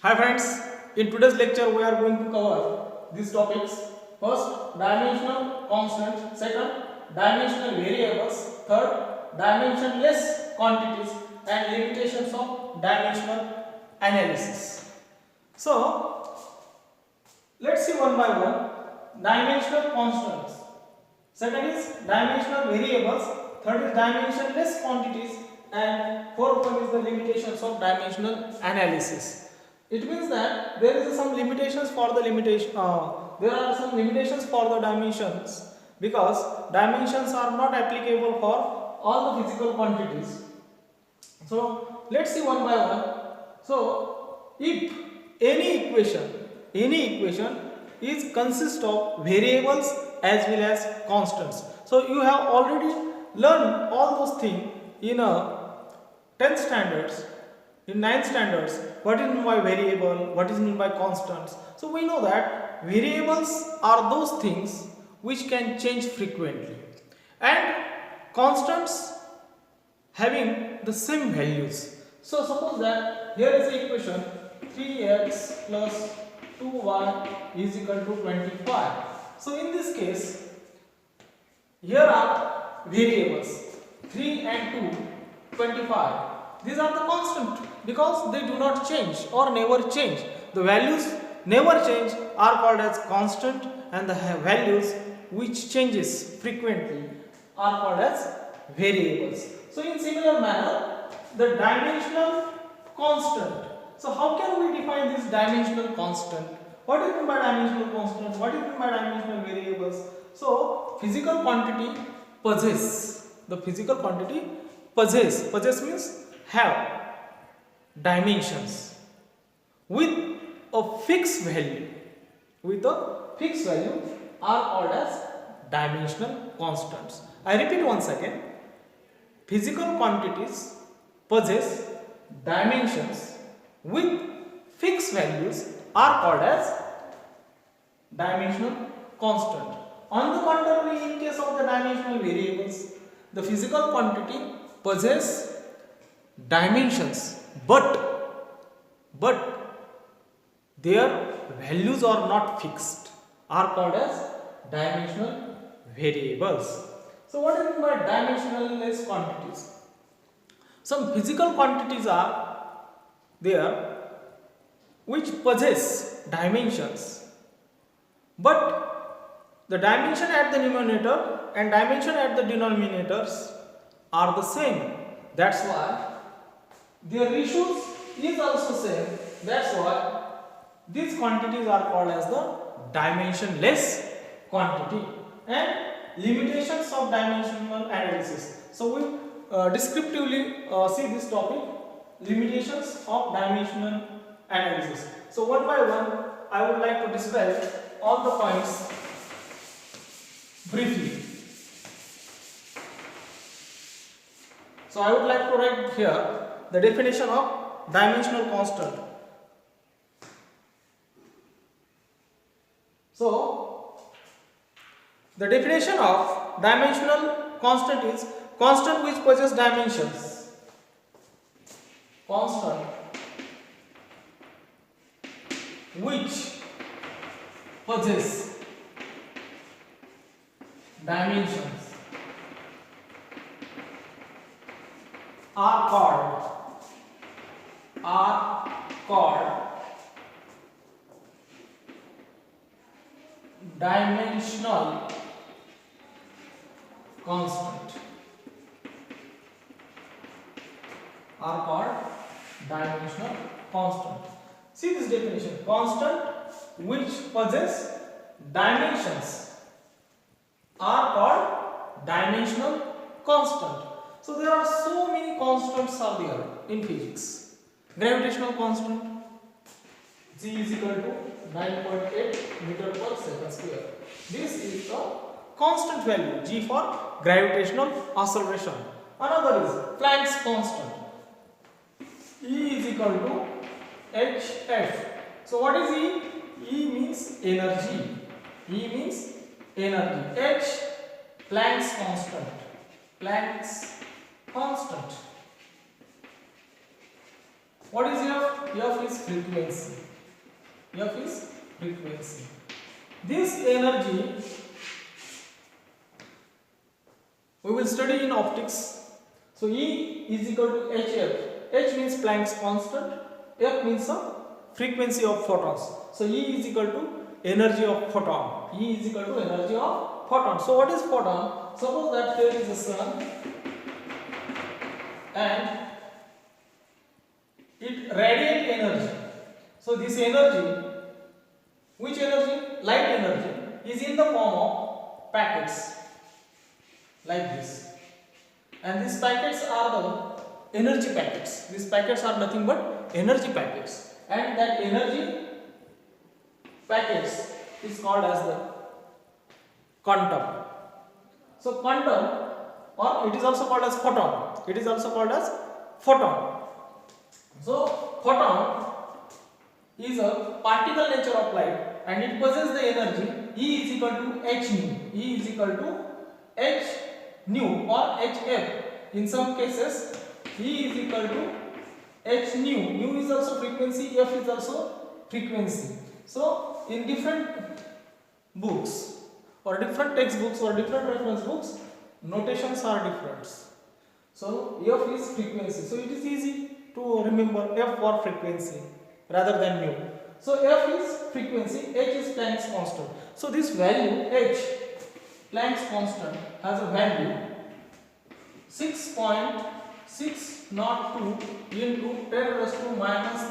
Hi friends, in today's lecture we are going to cover these topics. First, dimensional constant. Second, dimensional variables. Third, dimensionless quantities and limitations of dimensional analysis. So, let's see one by one. Dimensional constants. Second is dimensional variables. Third is dimensionless quantities. And fourth one is the limitations of dimensional analysis. It means that there is some limitations for the limitation. There are some limitations for the dimensions because dimensions are not applicable for all the physical quantities. So let's see one by one. So if any equation is consist of variables as well as constants. So you have already learned all those things in a 10th standards, in 9th standards, what is meant by variable, what is meant by constants. So we know that variables are those things which can change frequently and constants having the same values. So suppose that here is the equation 3x plus 2y is equal to 25. So in this case, here are variables 3 and 2, 25. These are the constant because they do not change or never change. The values never change are called as constant, and the values which changes frequently are called as variables. So in similar manner, the dimensional constant. So how can we define this dimensional constant? What is meant by dimensional constant? What is meant by dimensional variables? So physical quantity possess. The physical quantity possess. Possess means have dimensions with a fixed value. With a fixed value are called as dimensional constants. I repeat once again. Physical quantities possess dimensions with fixed values are called as dimensional constant. On the contrary, in case of the dimensional variables, the physical quantity possess dimensions but their values are not fixed, are called as dimensional variables. So what is meant by dimensionless quantities? Some physical quantities are there which possess dimensions, but the dimension at the numerator and dimension at the denominators are the same. That's why their ratios is also same. That's why these quantities are called as the dimensionless quantity. And limitations of dimensional analysis. So we descriptively see this topic, limitations of dimensional analysis. So one by one I would like to describe all the points briefly. So I would like to write here the definition of dimensional constant. So the definition of dimensional constant is constant which possesses dimensions. Constant which possess dimensions are called dimensional constant. Are called dimensional constant. See this definition: constant which possess dimensions are called dimensional constant. So there are so many constants are there in physics. Gravitational constant G is equal to 9.8 meter per second square. This is the constant value G for gravitational acceleration. Another is Planck's constant. E is equal to hf. So what is E? E means energy. E means energy. H, Planck's constant. Planck's constant. What is F? F is frequency. F is frequency. This energy we will study in optics. So E is equal to hf. H means Planck's constant, F means the frequency of photons. So E is equal to energy of photon. E is equal to energy of photon. So what is photon? Suppose that here is the sun and it radiates energy. So this energy, which energy? Light energy, is in the form of packets like this. And these packets are the energy packets. These packets are nothing but energy packets. And that energy packets is called as the quantum. So quantum, or it is also called as photon. It is also called as photon. So photon is a particle nature of light and it possesses the energy E is equal to h nu. E is equal to h nu or hf. In some cases E is equal to h nu. Nu is also frequency, F is also frequency. So in different books or different textbooks or different reference books, notations are different. So F is frequency. So it is easy to remember F for frequency rather than nu. So F is frequency, H is Planck's constant. So this value H, Planck's constant, has a value 6.602 into 10 raised to minus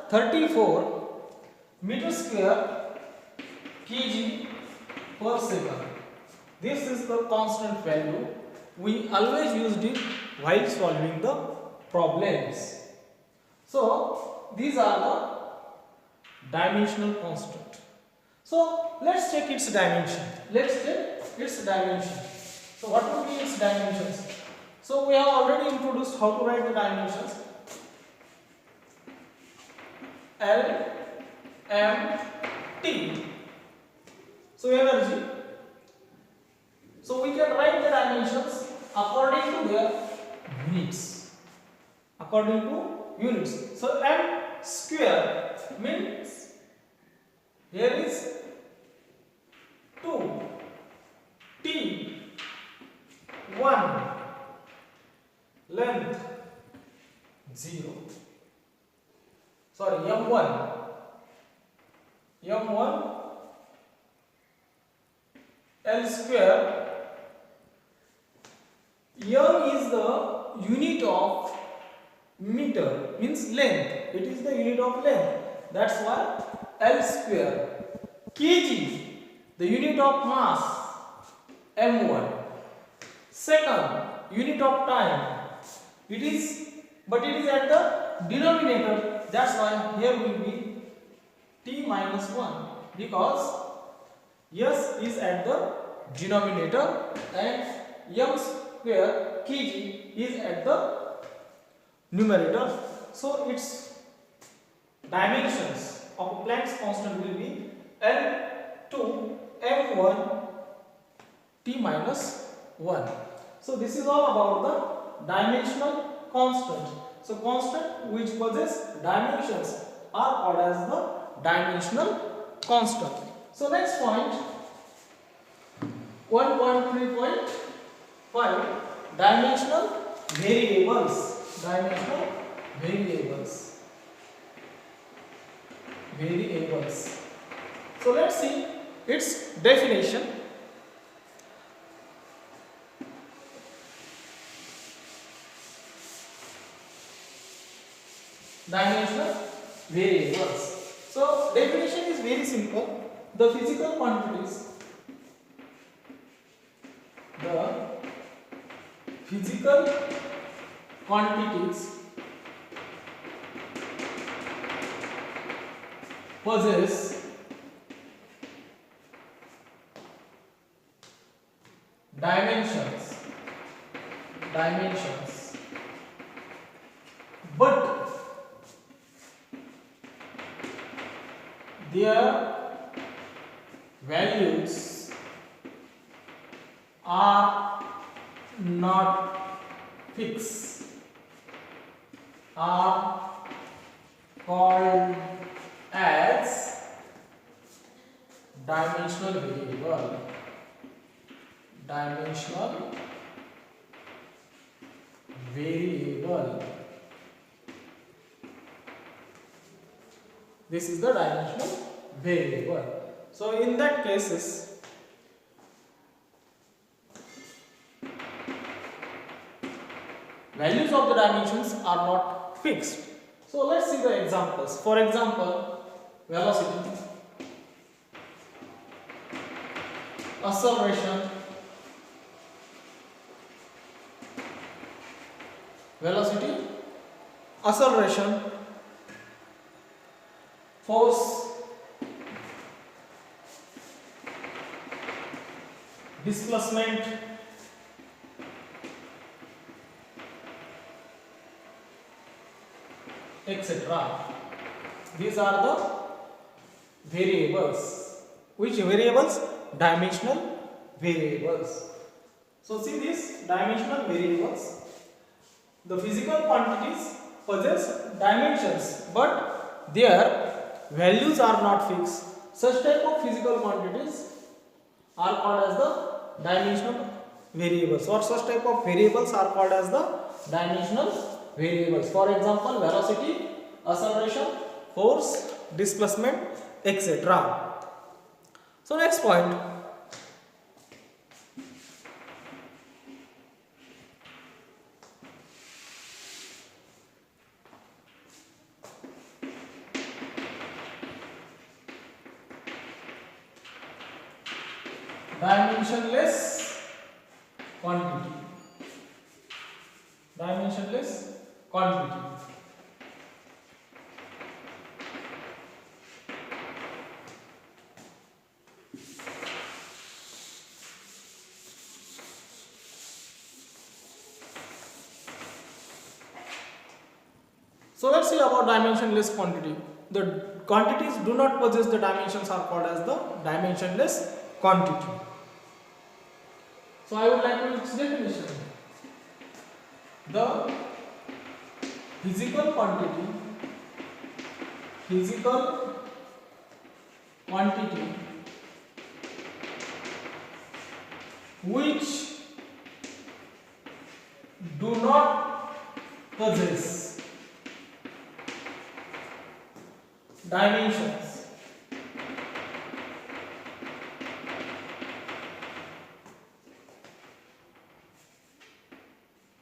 34 meter square kg per second. This is the constant value. We always used it while solving the problems. So these are the dimensional constant. So let's check its dimension. So what would be its dimensions? So we have already introduced how to write the dimensions. L, M, T. So energy. So we can write the dimensions according to their units. So M square means here is 2, T 1, length 0. Sorry, M1 L square. M is the unit of meter, means length. It is the unit of length. That's why L square. Kg, the unit of mass, M1. Second, unit of time. It is at the denominator. That's why here will be T minus 1 because S is at the denominator and M square kg is at the numerator. So its dimensions of Planck's constant will be L2 M1 T minus 1. So this is all about the dimensional constant. So constant which possess dimensions are called as the dimensional constant. So next point 1.3.5 dimensional variables. So let's see its definition. Dimensional variables. So definition is very simple. The physical quantities possess dimensions, but their values are not fixed. are called as dimensional variable. Dimensional variable. This is the dimensional variable. So in that cases, values of the dimensions are not fixed. So let's see the examples. For example, velocity, acceleration, force, displacement, etc. These are the variables. Which variables? Dimensional variables. So see these dimensional variables. The physical quantities possess dimensions, but their values are not fixed. Such type of physical quantities are called as the dimensional variables, or such type of variables are called as the dimensional variables. For example, velocity, acceleration, force, displacement, etc. So next point, dimensionless quantity. Dimensionless quantity. So let's see about dimensionless quantity. The quantities do not possess the dimensions are called as the dimensionless quantity. So I would like to its definition. The physical quantity which do not possess dimensions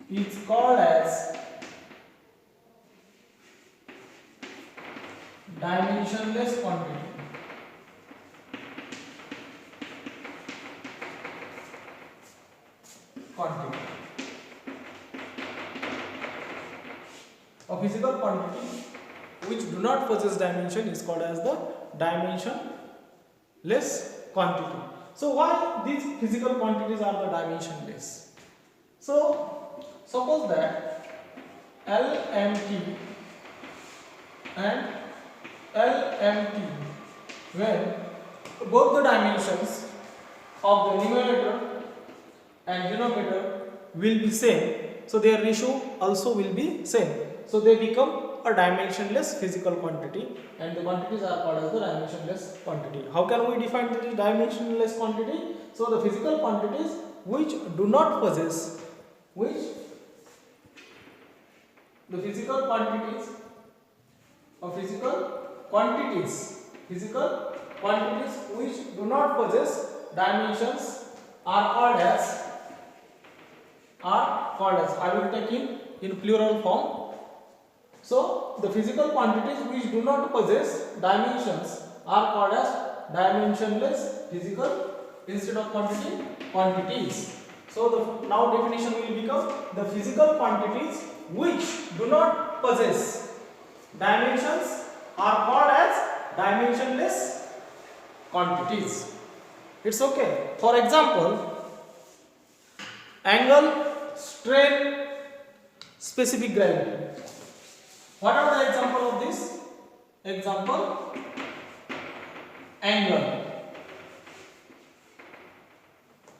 is called as dimensionless quantity. A physical quantity which do not possess dimension is called as the dimensionless quantity. So why these physical quantities are the dimensionless? So suppose that LMT and LMT, when both the dimensions of the numerator and denominator will be same, so their ratio also will be same. So they become a dimensionless physical quantity, and the quantities are called as the dimensionless quantity. How can we define the dimensionless quantity? So the physical quantities which do not possess, physical quantities which do not possess dimensions are called as, I will take in plural form. So the physical quantities which do not possess dimensions are called as dimensionless physical, instead of quantities. So the now definition will become the physical quantities which do not possess dimensions are called as dimensionless quantities. It's okay. For example, angle, strain, specific gravity. What are the example of this? Example, angle.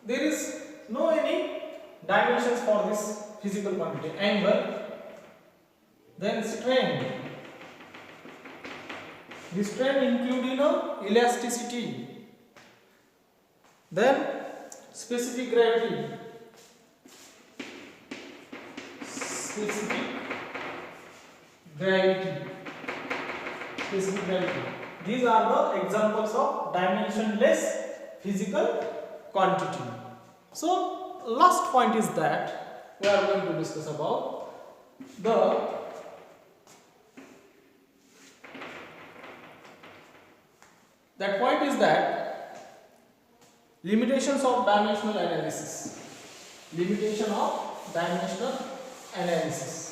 There is no any dimensions for this physical quantity. Angle, Then strain. The strain including elasticity. Then specific gravity. Specific gravity. These are the examples of dimensionless physical quantity. So last point is that we are going to discuss about that point is that limitations of dimensional analysis. Limitation of dimensional analysis.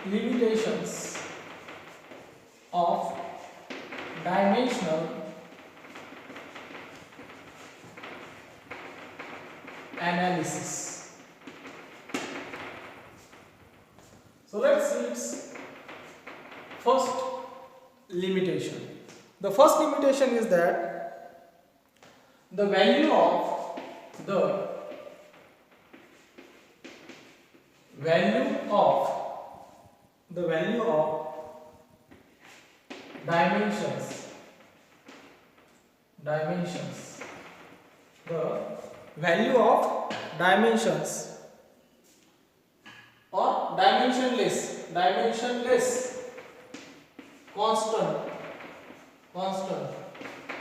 Limitations of dimensional analysis. So let's see its first limitation. The first limitation is that the value of dimensions or dimensionless constant.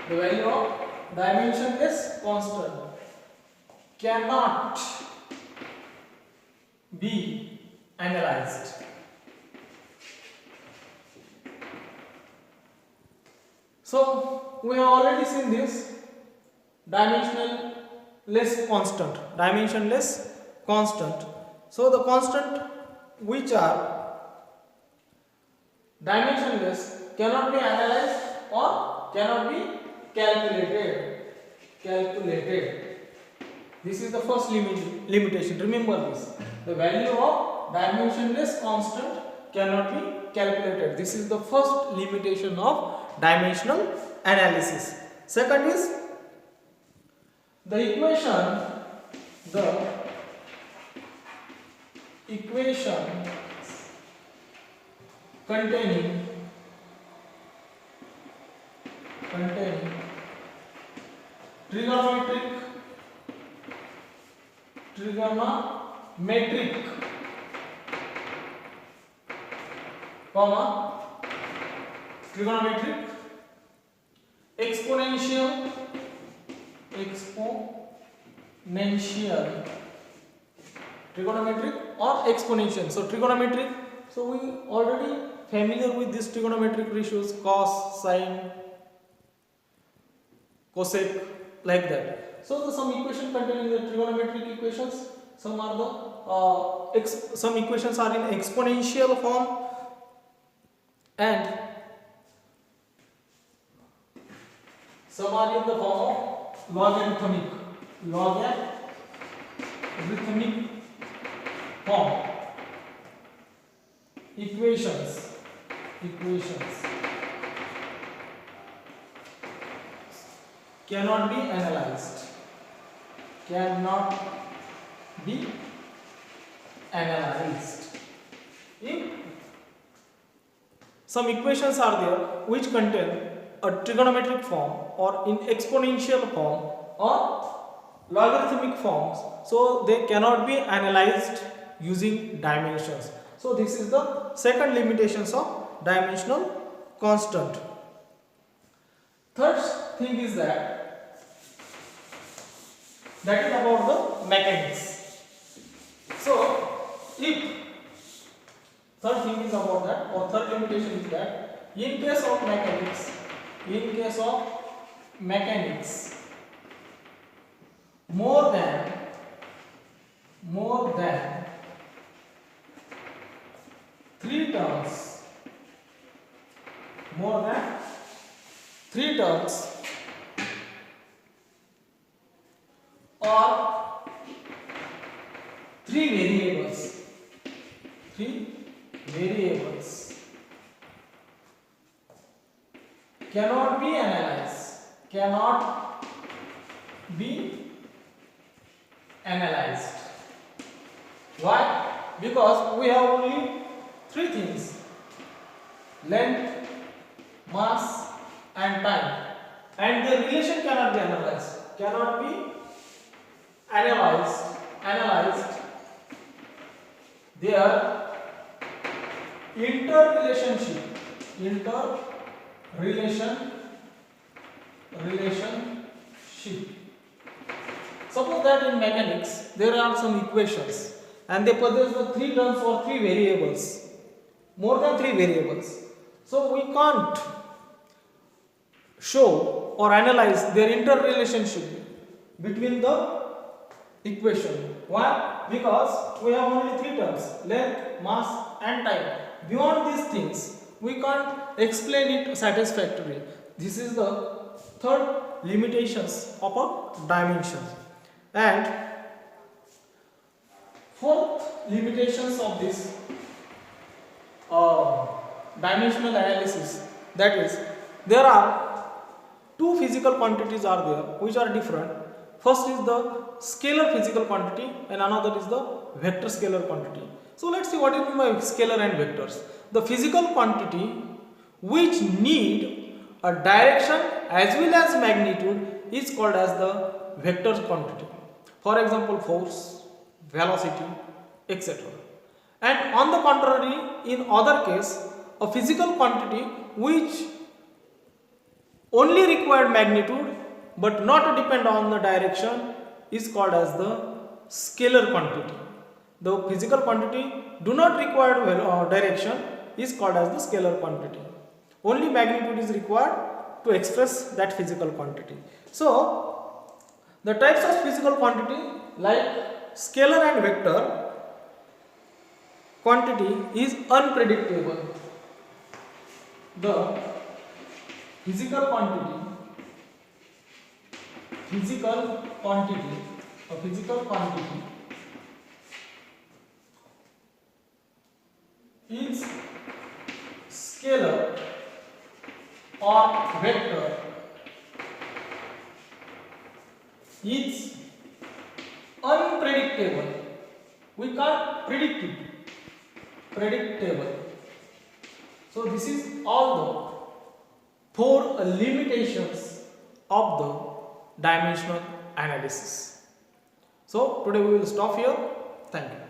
The value of dimensionless constant cannot be analyzed. So we have already seen this dimensionless constant. So the constant which are dimensionless cannot be analyzed or cannot be calculated. This is the first limitation. Remember this. The value of dimensionless constant cannot be calculated. This is the first limitation of dimensional analysis. Second is the equation containing trigonometric exponential trigonometric or exponential. So trigonometric, so we already familiar with this trigonometric ratios, cos, sin, cosec, like that. So some equation containing the trigonometric equations, some are the some equations are in exponential form and some are in the form of logarithmic form. Equations cannot be analyzed. If some equations are there which contain a trigonometric form or in exponential form or logarithmic forms, so they cannot be analyzed using dimensions. So this is the second limitations of dimensional constant. Third thing is that is about the mechanics. So if third thing is about that, or third limitation is that in case of mechanics more than 3 terms or 3 variables cannot be analyzed be analyzed. Why? Because we have only three things: length, mass and time, and their relation cannot be analyzed. Cannot be analyzed. Their interrelationship. Suppose that in mechanics there are some equations and they possess the three terms or three variables, more than three variables. So we can't show or analyze their interrelationship between the equation. Why? Because we have only three terms: length, mass and time. Beyond these things we can't explain it satisfactorily. This is the third limitations of a dimension. And fourth limitations of this dimensional analysis, that is, there are two physical quantities are there which are different. First is the scalar physical quantity and another is the vector scalar quantity. So let's see what is meant by scalar and vectors. The physical quantity which need a direction as well as magnitude is called as the vector quantity. For example, force, velocity, etc. And on the contrary, in other case, a physical quantity which only required magnitude but not depend on the direction is called as the scalar quantity. The physical quantity do not require direction is called as the scalar quantity. Only magnitude is required to express that physical quantity. So the types of physical quantity like scalar and vector quantity is unpredictable. The physical quantity is scalar or vector is unpredictable. We can't predict it. Predictable. So this is all the four limitations of the dimensional analysis. So today we will stop here. Thank you.